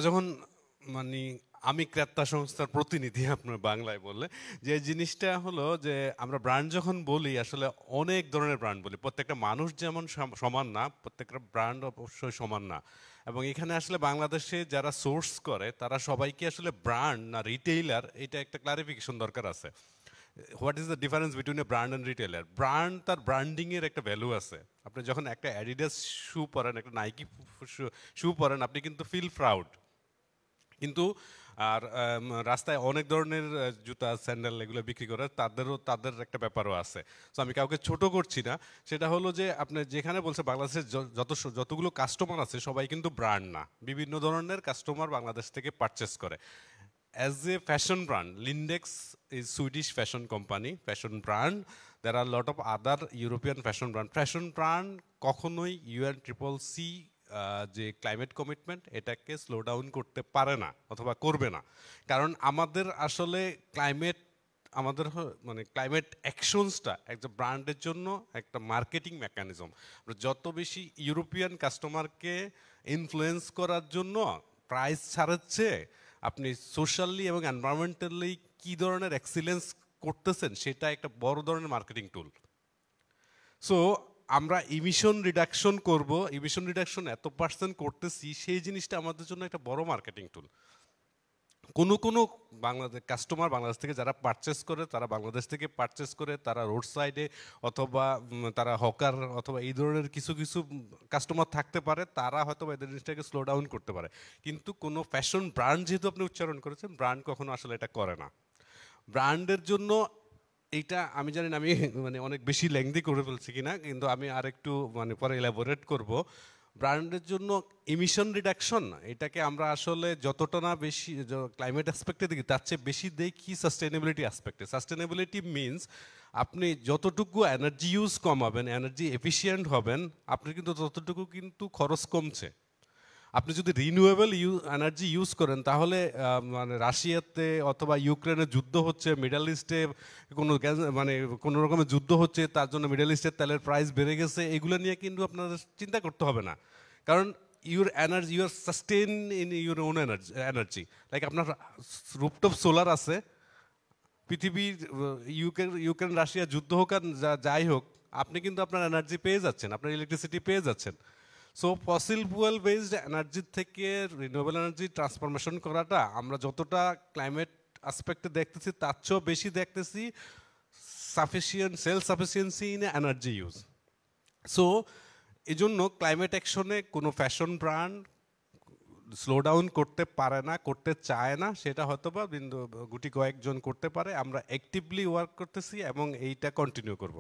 যখন মানে আমি ক্রেতা সংস্থার প্রতিনিধি আপনার বাংলায় বললে যে জিনিসটা হলো যে আমরা ব্র্যান্ড যখন বলি আসলে অনেক ধরনের ব্র্যান্ড বলি, প্রত্যেকটা মানুষ যেমন সমান না, প্রত্যেকটা ব্র্যান্ড অবশ্যই সমান না। এবং এখানে আসলে বাংলাদেশে যারা সোর্স করে তারা সবাইকে আসলে ব্র্যান্ড না রিটেইলার, এটা একটা ক্লারিফিকেশন দরকার আছে। What is the difference between A brand and retailer? Brand, তার ব্র্যান্ডিং এর একটা ভ্যালু আছে। আপনি যখন একটা অ্যাডিডাস শু পরেন, একটা নাইকি শু পরেন, আপনি কিন্তু ফিল প্রাউড। কিন্তু আর রাস্তায় অনেক ধরনের জুতা স্যান্ডেল এগুলো বিক্রি করে, তাদের একটা ব্যাপারও আছে। তো আমি কাউকে ছোট করছি না, সেটা হলো যে আপনি যেখানে বলছে বাংলাদেশের যতগুলো কাস্টমার আছে সবাই কিন্তু ব্র্যান্ড না, বিভিন্ন ধরনের কাস্টমার বাংলাদেশ থেকে পারচেস করে। As a fashion brand, Lindex is Swedish fashion company, fashion brand. There are a lot of other European fashion brand. Fashion brand কখনোই UNCCC যে ক্লাইমেট কমিটমেন্ট এটাকে স্লো ডাউন করতে পারে না অথবা করবে না। কারণ আমাদের আসলে ক্লাইমেট, আমাদের মানে ক্লাইমেট অ্যাকশনসটা একটা ব্র্যান্ডের জন্য একটা মার্কেটিং মেকানিজম। যত বেশি ইউরোপিয়ান কাস্টমারকে ইনফ্লুয়েন্স করার জন্য প্রাইস ছাড়াচ্ছে, আপনি সোশ্যালি এবং এনভায়রনমেন্টালি কী ধরনের এক্সিলেন্স করতেছেন সেটা একটা বড় ধরনের মার্কেটিং টুল। সো আমরা ইমিশন রিডাকশন করব, ইমিশন রিডাকশন এত পার্সেন্ট করতেছি, সেই জিনিসটা আমাদের জন্য একটা বড় মার্কেটিং টুল। কোনো বাংলাদেশ কাস্টমার বাংলাদেশ থেকে যারা পারচেস করে, তারা বাংলাদেশ থেকে পারচেস করে, তারা রোড সাইডে অথবা তারা হকার অথবা এই ধরনের কিছু কিছু কাস্টমার থাকতে পারে, তারা হয়তো এদের জিনিসটাকে স্লো ডাউন করতে পারে। কিন্তু কোনো ফ্যাশন ব্র্যান্ড, যেহেতু আপনি উচ্চারণ করেছেন, ব্র্যান্ড কখনো আসলে এটা করে না। ব্র্যান্ডের জন্য এইটা আমি জানি না, আমি মানে অনেক বেশি লেংদি করে ফেলছি কিনা, কিন্তু আমি আর একটু মানে পরে এলাবোরেট করব। ব্র্যান্ডের জন্য ইমিশন রিডাকশন, এটাকে আমরা আসলে যতটা না বেশি ক্লাইমেট অ্যাসপেক্টে দেখি, তার চেয়ে বেশি দেখি সাস্টেনেবিলিটি অ্যাসপেক্টে। সাস্টেনেবিলিটি মিনস আপনি যতটুকু এনার্জি ইউজ কমাবেন, এনার্জি এফিশিয়েন্ট হবেন, আপনি কিন্তু ততটুকু কিন্তু খরচ কমছে। আপনি যদি রিনিউয়েবল এনার্জি ইউজ করেন, তাহলে মানে রাশিয়াতে অথবা ইউক্রেনে যুদ্ধ হচ্ছে, মিডল ইস্টে কোনো মানে কোনো রকমের যুদ্ধ হচ্ছে, তার জন্য মিডল ইস্টের তেলের প্রাইস বেড়ে গেছে, এগুলো নিয়ে কিন্তু আপনাদের চিন্তা করতে হবে না। কারণ your energy, your sustain in your own energy. Like আপনার রুপটপ সোলার আছে, পৃথিবীর ইউক্রেন রাশিয়া যুদ্ধ হোক আর যাই হোক, আপনি কিন্তু আপনার এনার্জি পেয়ে যাচ্ছেন, আপনার ইলেকট্রিসিটি পেয়ে যাচ্ছেন। সো ফসিল ফুয়েল বেসড এনার্জির থেকে রিনিউয়েবল এনার্জি ট্রান্সফরমেশন করাটা আমরা যতটা ক্লাইমেট আসপেক্টে দেখতেছি, তার চেয়েও বেশি দেখতেছি self sufficiency in energy use. So এই জন্য ক্লাইমেট অ্যাকশনে কোনো ফ্যাশন ব্র্যান্ড স্লো ডাউন করতে পারে না, করতে চায় না। সেটা হয়তো বা গুটি কয়েকজন করতে পারে। আমরা অ্যাক্টিভলি ওয়ার্ক করতেছি এবং এইটা কন্টিনিউ করব।